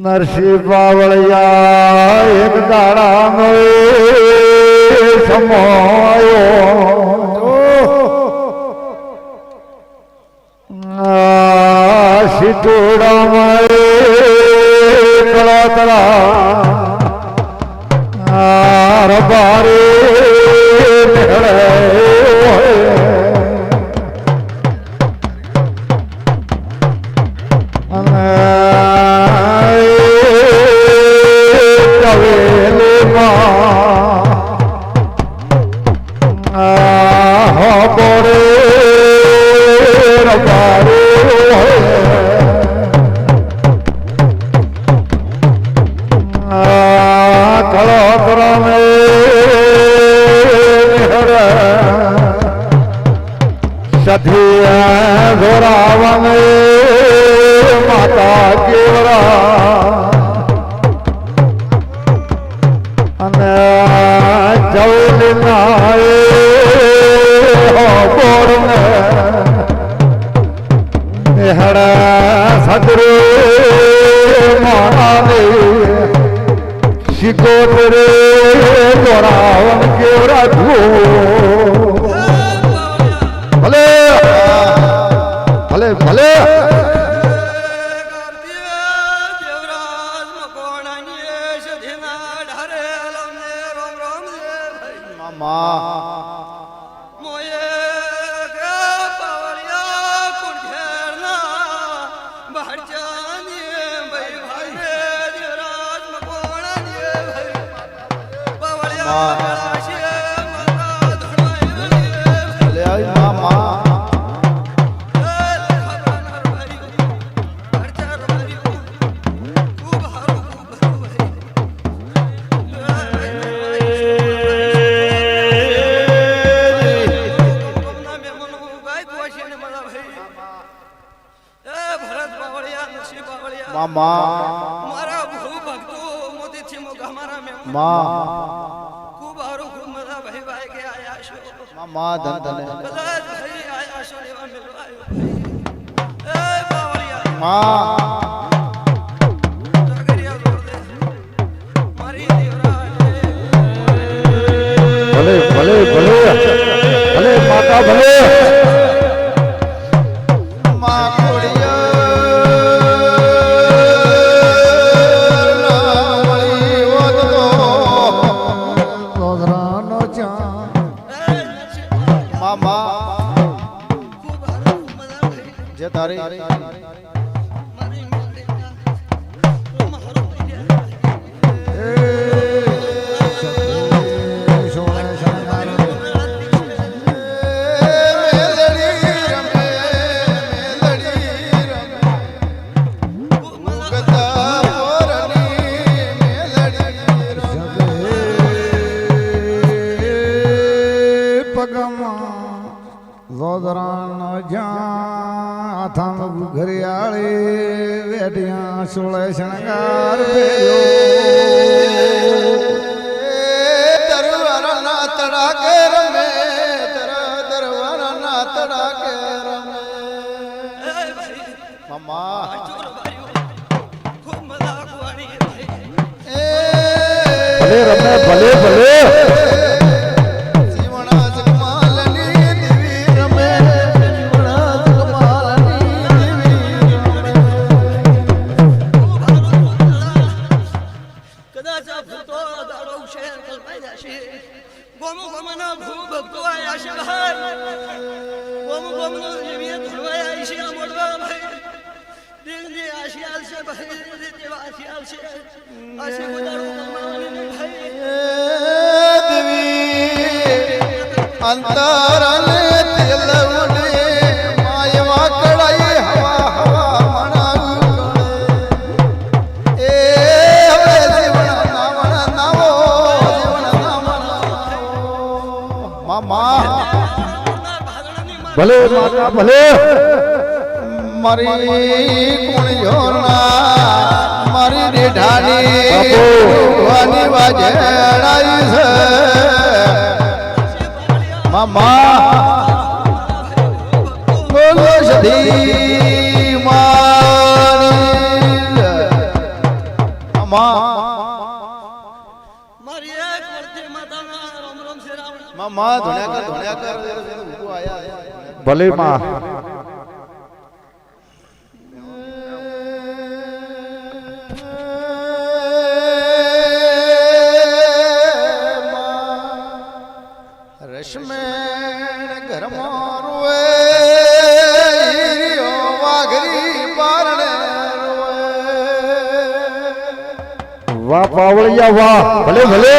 નરસિંહ બાવળિયા એક દાડા સમયો સીટોડા કળતરા રબારે ધોરાવને માતા કેવરા અને જવલી નાય બોરને નેહડા સદરે માને શિકોતરે ધોરાવન કેવરા ધો ભલે ભલે ભલે મારા ભૂ ભક્તો મોતી થી મોગા મારા મે ખૂબ હારું ખૂબ મજા ભાઈ ભાઈ કે આયા છો માં ધન ધન બધા ભાઈ આયા છો લેવા મેલો આયો એ બાવળિયા જાગરિયા જોર દે મારી દેવરાજ ભલે ભલે ભલે ભલે માતા ભલે સોળે શણગાર દરવાના તડાકે રમે દરવાના તડાકે રમે મમ્મા ખૂબ મજા કુવાણી ભલે રમે ભલે ભલે અંતરને તેલ ઉડે માયવા કળાઈ હવા હવા મણાવું એ હવે જીવન નાવણ નાવો જીવન માં ભલે માતા ભલે મારી કુણિયોના મારી રેઢાની બાપુ. ભગવાની વાજણાઈ છે મામા બોલો સધી માની મામા મારી એક વર્ષે માતાના રોમ રોમ શ્રી રામ મામા ધોણ્યા કર ઊભો આયા ભલે માં રશ્મેણ ઘરમાં રોવે હીરિયો વાઘરી બારણે રોવે વાહ પાવળિયા વાહ ભલે ભલે